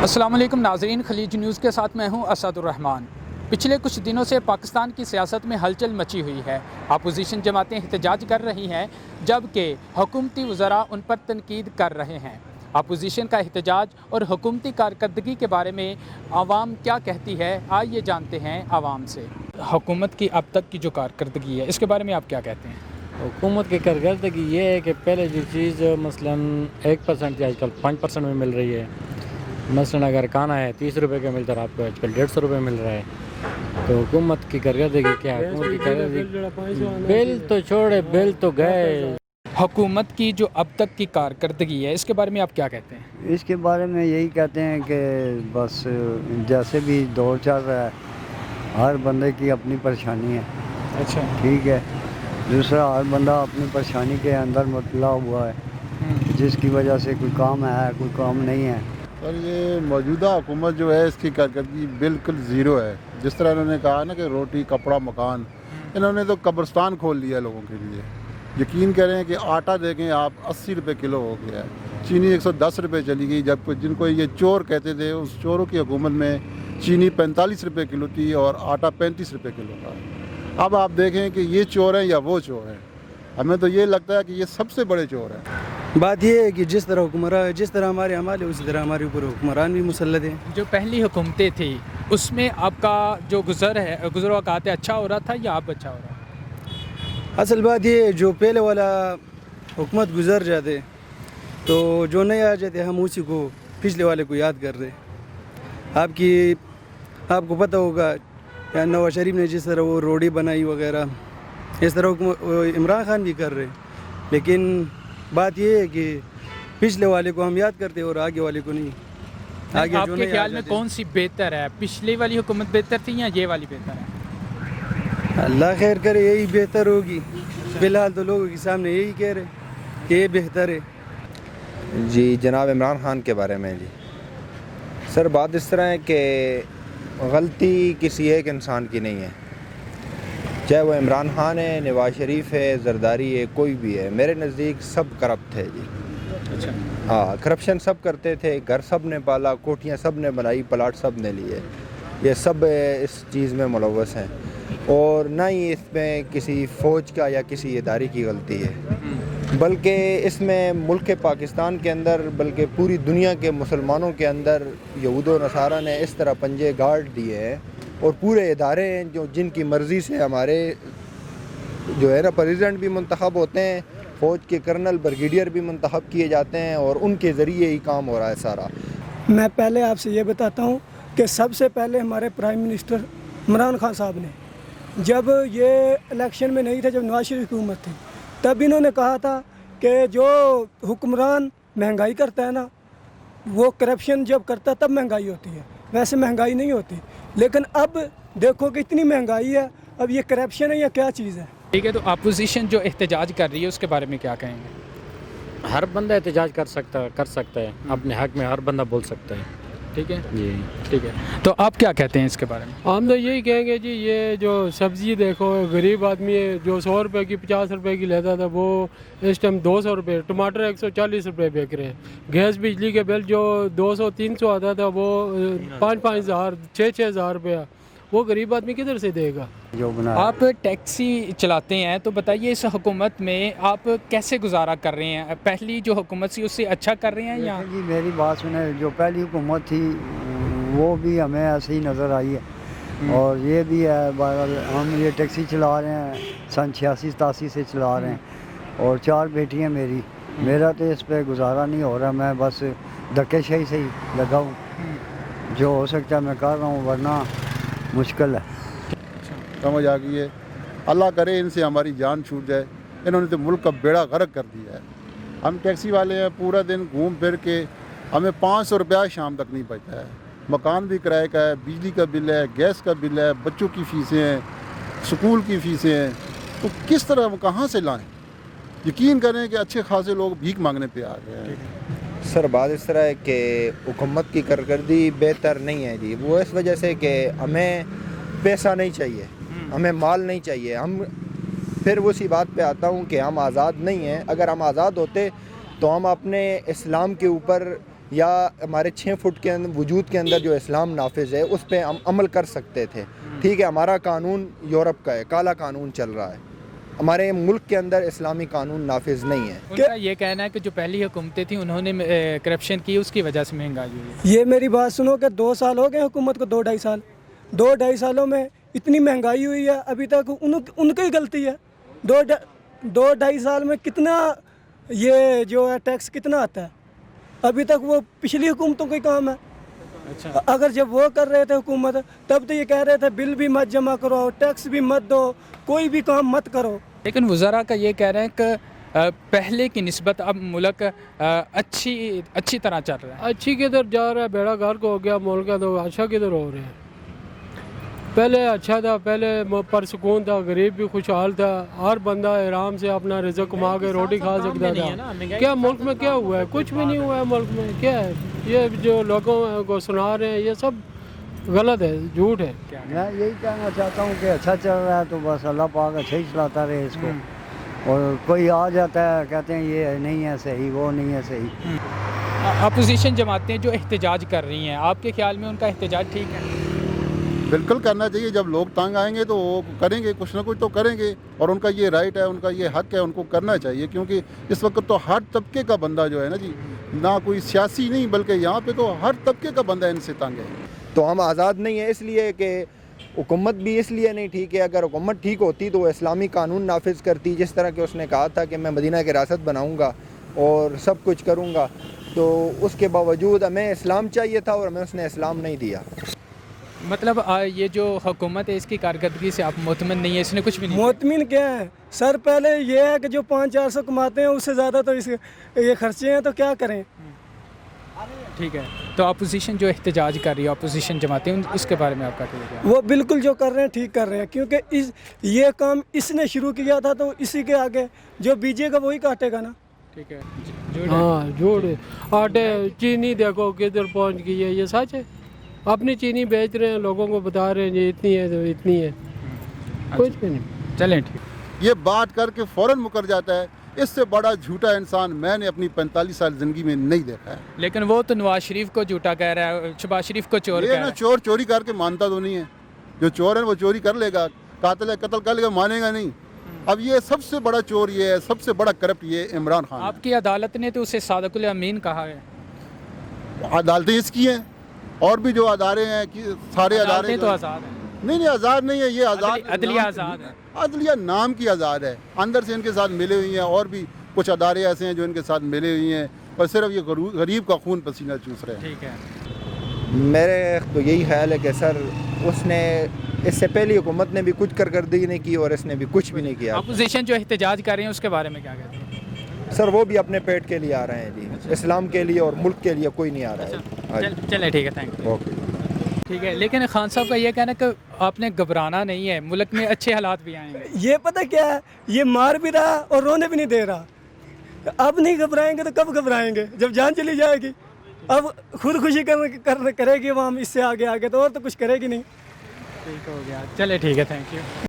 السلام علیکم ناظرین، خلیج نیوز کے ساتھ میں ہوں اسد الرحمان۔ پچھلے کچھ دنوں سے پاکستان کی سیاست میں ہلچل مچی ہوئی ہے۔ اپوزیشن جماعتیں احتجاج کر رہی ہیں جبکہ حکومتی وزراء ان پر تنقید کر رہے ہیں۔ اپوزیشن کا احتجاج اور حکومتی کارکردگی کے بارے میں عوام کیا کہتی ہے، آئیے جانتے ہیں عوام سے۔ حکومت کی اب تک کی جو کارکردگی ہے اس کے بارے میں آپ کیا کہتے ہیں؟ حکومت کی کارکردگی یہ ہے کہ پہلے جو چیز مثلاً 1% کی آج کل 5% میں مل رہی ہے۔ مثلاً اگر کھانا ہے 30 روپے کا ملتا ہے، آپ کو آج کل 150 روپے مل رہا ہے۔ تو حکومت کی کارکردگی کیا ہے؟ حکومت کی کارکردگی بل تو چھوڑے، بل تو گئے۔ حکومت کی جو اب تک کی کارکردگی ہے اس کے بارے میں آپ کیا کہتے ہیں؟ اس کے بارے میں یہی کہتے ہیں کہ بس جیسے بھی دور چل رہا ہے، ہر بندے کی اپنی پریشانی ہے۔ اچھا، ٹھیک ہے، دوسرا ہر بندہ اپنی پریشانی کے اندر مبتلا ہوا ہے، جس کی وجہ سے کوئی کام ہے کوئی کام نہیں ہے۔ سر یہ موجودہ حکومت جو ہے اس کی کارکردگی بالکل زیرو ہے۔ جس طرح انہوں نے کہا نا کہ روٹی کپڑا مکان، انہوں نے تو قبرستان کھول لیا لوگوں کے لیے۔ یقین کریں کہ آٹا دیکھیں آپ 80 روپے کلو ہو گیا ہے، چینی 110 روپے چلی گئی، جب جن کو یہ چور کہتے تھے اس چوروں کی حکومت میں چینی 45 روپے کلو تھی اور آٹا 35 روپے کلو تھا۔ اب آپ دیکھیں کہ یہ چور ہیں یا وہ چور ہیں، ہمیں تو یہ لگتا ہے کہ یہ سب سے بڑے چور ہیں۔ بات یہ ہے کہ جس طرح ہمارے عمال ہے اسی طرح ہمارے اوپر حکمران بھی مسلط ہیں۔ جو پہلی حکومتیں تھیں اس میں آپ کا جو گزر اوقات اچھا ہو رہا تھا یا اب اچھا ہو رہا ہے؟ اصل بات یہ ہے جو پہلے والا حکومت گزر جاتے تو جو نئے آ جاتے ہم اسی کو پچھلے والے کو یاد کر رہے۔ آپ کو پتہ ہوگا یا نواز شریف نے جس طرح وہ روڈی بنائی وغیرہ، اس طرح عمران خان بھی کر رہے، لیکن بات یہ ہے کہ پچھلے والے کو ہم یاد کرتے اور آگے والے کو نہیں۔ آگے آپ کے خیال میں کون سی بہتر ہے؟ پچھلی والی حکومت بہتر تھی یا یہ والی بہتر ہے؟ اللہ خیر کرے، یہی بہتر ہوگی۔ فی الحال تو لوگوں کے سامنے یہی کہہ رہے کہ یہ بہتر ہے۔ جی جناب عمران خان کے بارے میں جی سر بات اس طرح ہے کہ غلطی کسی ایک انسان کی نہیں ہے، چاہے وہ عمران خان ہے، نواز شریف ہے، زرداری ہے، کوئی بھی ہے، میرے نزدیک سب کرپٹ ہے جی۔ اچھا، ہاں، کرپشن سب کرتے تھے، گھر سب نے پالا، کوٹھیاں سب نے بنائی، پلاٹ سب نے لیے، یہ سب اس چیز میں ملوث ہیں، اور نہ ہی اس میں کسی فوج کا یا کسی ادارے کی غلطی ہے، بلکہ اس میں ملک پاکستان کے اندر بلکہ پوری دنیا کے مسلمانوں کے اندر یہود و نصارہ نے اس طرح پنجے گاڑ دیے ہیں، اور پورے ادارے ہیں جو جن کی مرضی سے ہمارے جو ہے نا پریزیڈنٹ بھی منتخب ہوتے ہیں، فوج کے کرنل بریگیڈیئر بھی منتخب کیے جاتے ہیں، اور ان کے ذریعے ہی کام ہو رہا ہے سارا۔ میں پہلے آپ سے یہ بتاتا ہوں کہ سب سے پہلے ہمارے پرائم منسٹر عمران خان صاحب نے جب یہ الیکشن میں نہیں تھے، جب نواز شریف حکومت تھی، تب انہوں نے کہا تھا کہ جو حکمران مہنگائی کرتا ہے نا، وہ کرپشن جب کرتا ہے تب مہنگائی ہوتی ہے، ویسے مہنگائی نہیں ہوتی۔ لیکن اب دیکھو کہ اتنی مہنگائی ہے، اب یہ کرپشن ہے یا کیا چیز ہے؟ ٹھیک ہے، تو اپوزیشن جو احتجاج کر رہی ہے اس کے بارے میں کیا کہیں گے؟ ہر بندہ احتجاج کر سکتا ہے، اپنے حق میں ہر بندہ بول سکتا ہے۔ ٹھیک ہے جی ٹھیک ہے، تو آپ کیا کہتے ہیں اس کے بارے میں؟ ہم تو یہی کہیں گے جی، یہ جو سبزی دیکھو، غریب آدمی ہے جو 100 روپے کی 50 روپے کی لیتا تھا، وہ اس ٹائم 200 روپے، ٹماٹر 140 روپے بیک رہے ہیں۔ گیس بجلی کے بل جو 200-300 آتا تھا وہ 5-5 ہزار 6-6 ہزار روپیہ، وہ غریب آدمی کدھر سے دے گا؟ آپ ٹیکسی چلاتے ہیں تو بتائیے اس حکومت میں آپ کیسے گزارا کر رہے ہیں؟ پہلی جو حکومت تھی اس سے اچھا کر رہے ہیں یا؟ جی میری بات سنیں، جو پہلی حکومت تھی وہ بھی ہمیں ایسے ہی نظر آئی ہے، اور یہ بھی ہے، بہرحال ہم یہ ٹیکسی چلا رہے ہیں سن 86-87 سے چلا رہے ہیں، اور 4 بیٹی ہیں میرا تو اس پہ گزارا نہیں ہو رہا، میں بس دھکے شاہی سے ہی لگا ہوں، جو ہو سکتا ہے میں کر رہا ہوں، ورنہ مشکل ہے۔ سمجھ آ گئی ہے، اللہ کرے ان سے ہماری جان چھوٹ جائے، انہوں نے تو ملک کا بیڑا غرق کر دیا ہے۔ ہم ٹیکسی والے ہیں، پورا دن گھوم پھر کے ہمیں 500 روپیہ شام تک نہیں بچتا ہے، مکان بھی کرائے کا ہے، بجلی کا بل ہے، گیس کا بل ہے، بچوں کی فیسیں ہیں، سکول کی فیسیں ہیں، تو کس طرح وہ کہاں سے لائیں؟ یقین کریں کہ اچھے خاصے لوگ بھیک مانگنے پہ آ گئے ہیں۔ سر بات اس طرح ہے کہ حکومت کی کارکردگی بہتر نہیں ہے جی، وہ اس وجہ سے کہ ہمیں پیسہ نہیں چاہیے، ہمیں مال نہیں چاہیے، ہم پھر اسی بات پہ آتا ہوں کہ ہم آزاد نہیں ہیں۔ اگر ہم آزاد ہوتے تو ہم اپنے اسلام کے اوپر یا ہمارے 6 فٹ کے وجود کے اندر جو اسلام نافذ ہے اس پہ ہم عمل کر سکتے تھے. ٹھیک ہے, ہمارا قانون یورپ کا ہے, کالا قانون چل رہا ہے, ہمارے ملک کے اندر اسلامی قانون نافذ نہیں ہے. ان کا یہ کہنا ہے کہ جو پہلی حکومتیں تھیں انہوں نے کرپشن کی, اس کی وجہ سے مہنگائی ہوئی ہے. یہ میری بات سنو کہ 2 سال ہو گئے حکومت کو, 2-2.5 سال. 2-2.5 سالوں میں اتنی مہنگائی ہوئی ہے, ابھی تک ان کی غلطی ہے. 2-2.5 سال میں کتنا یہ جو ہے ٹیکس کتنا آتا ہے, ابھی تک وہ پچھلی حکومتوں کا ہی کام ہے. اچھا, اگر جب وہ کر رہے تھے حکومت تب تو یہ کہہ رہے تھے بل بھی مت جمع کرو, ٹیکس بھی مت دو, کوئی بھی کام مت کرو. لیکن وزراء کا یہ کہہ رہے ہیں کہ پہلے کی نسبت اب ملک اچھی طرح چل رہا ہے. اچھی کدھر جا رہا ہے, بیڑا گھر کو ہو گیا ملک کا, تو اچھا کدھر ہو رہا ہے. پہلے اچھا تھا, پہلے پرسکون تھا, غریب بھی خوشحال تھا, ہر بندہ آرام سے اپنا رزق کما کے روٹی کھا سکتا تھا. کیا ملک میں کیا ہوا ہے؟ کچھ بھی نہیں ہوا ہے ملک میں. کیا ہے یہ جو لوگوں کو سنا رہے ہیں یہ سب غلط ہے, جھوٹ ہے. میں یہی کہنا چاہتا ہوں کہ اچھا چل رہا ہے تو بس اللہ پاک اچھا ہی چلاتا رہے اس کو. اور کوئی آ جاتا ہے کہتے ہیں یہ نہیں ہے صحیح, وہ نہیں ہے صحیح. اپوزیشن جماعتیں جو احتجاج کر رہی ہیں, آپ کے خیال میں ان کا احتجاج ٹھیک ہے؟ بالکل کرنا چاہیے. جب لوگ تنگ آئیں گے تو وہ کریں گے, کچھ نہ کچھ تو کریں گے, اور ان کا یہ رائٹ ہے, ان کا یہ حق ہے, ان کو کرنا چاہیے. کیونکہ اس وقت تو ہر طبقے کا بندہ جو ہے نا جی, نہ کوئی سیاسی نہیں بلکہ یہاں پہ تو ہر طبقے کا بندہ ان سے تنگ ہے. تو ہم آزاد نہیں ہیں, اس لیے کہ حکومت بھی اس لیے نہیں ٹھیک ہے. اگر حکومت ٹھیک ہوتی تو وہ اسلامی قانون نافذ کرتی, جس طرح کہ اس نے کہا تھا کہ میں مدینہ کی ریاست بناؤں گا اور سب کچھ کروں گا. تو اس کے باوجود ہمیں اسلام چاہیے تھا اور ہمیں اس نے اسلام نہیں دیا. مطلب یہ جو حکومت ہے اس کی کارکردگی سے آپ مطمئن نہیں ہیں؟ اس نے کچھ بھی نہیں مطمئن کیا ہے سر؟ پہلے یہ ہے کہ جو 500-400 کماتے ہیں اس سے زیادہ تو یہ خرچے ہیں, تو کیا کریں. ٹھیک ہے, تو اپوزیشن جو احتجاج کر رہی ہے, اپوزیشن جماعتیں, اس کے بارے میں آپ کا کیا ہے؟ وہ بالکل جو کر رہے ہیں ٹھیک کر رہے ہیں, کیونکہ یہ کام اس نے شروع کیا تھا, تو اسی کے آگے جو بیجے گا وہی کاٹے گا نا. ٹھیک ہے. ہاں جھوٹ ہے. آٹے چینی دیکھو کدھر پہنچ گئی ہے, یہ سچ ہے. اپنی چینی بیچ رہے ہیں, لوگوں کو بتا رہے ہیں یہ اتنی ہے تو اتنی ہے, کچھ بھی نہیں. چلیں ٹھیک. یہ بات کر کے فوراً مکر جاتا ہے. اس سے بڑا جھوٹا انسان میں نے اپنی 45 سال زندگی میں نہیں دیکھا ہے. لیکن وہ تو نواز شریف کو جھوٹا کہہ رہا ہے, شہباز شریف کو چور کہہ یہ رہا نا ہے. چور چوری کر کے مانتا تو نہیں ہے. جو چور ہے وہ چوری کر لے گا, قاتل ہے قتل کر لے گا, مانے گا نہیں. اب یہ سب سے بڑا چور یہ ہے, سب سے بڑا کرپٹ یہ عمران خان ہے. آپ کی عدالت نے تو اسے صادق الامین کہا ہے. عدالتیں اس کی ہیں, اور بھی جو ادارے ہیں سارے ادارے تو آزاد ہیں. نہیں آزاد نہیں ہے. یہ آزاد عدلیہ آزاد ہے. عدلیہ نام کی آزاد ہے, اندر سے ان کے ساتھ ملے ہوئی ہیں, اور بھی کچھ ادارے ایسے ہیں جو ان کے ساتھ ملے ہوئی ہیں, اور صرف یہ غریب کا خون پسینہ چوس رہے ہیں. ٹھیک ہے. میرے تو یہی خیال ہے کہ سر اس نے اس سے پہلی حکومت نے بھی کچھ کارکردگی نہیں کی اور اس نے بھی کچھ بھی نہیں کیا. اپوزیشن جو احتجاج کر رہے ہیں اس کے بارے میں کیا کہتے ہیں؟ سر وہ بھی اپنے پیٹ کے لیے آ رہے ہیں جی, اسلام کے لیے اور ملک کے لیے کوئی نہیں آ رہا ہے. چلے ٹھیک ہے, تھینک یو. اوکے. ٹھیک ہے, لیکن خان صاحب کا یہ کہنا ہے کہ آپ نے گھبرانا نہیں ہے, ملک میں اچھے حالات بھی آئیں گے. یہ پتہ کیا ہے, یہ مار بھی رہا اور رونے بھی نہیں دے رہا. اب نہیں گھبرائیں گے تو کب گھبرائیں گے, جب جان چلی جائے گی. اب خود خوشی کرے گی وہ, ہم اس سے آگے تو اور تو کچھ کرے گی نہیں. ٹھیک ہو گیا, چلے ٹھیک ہے, تھینک یو.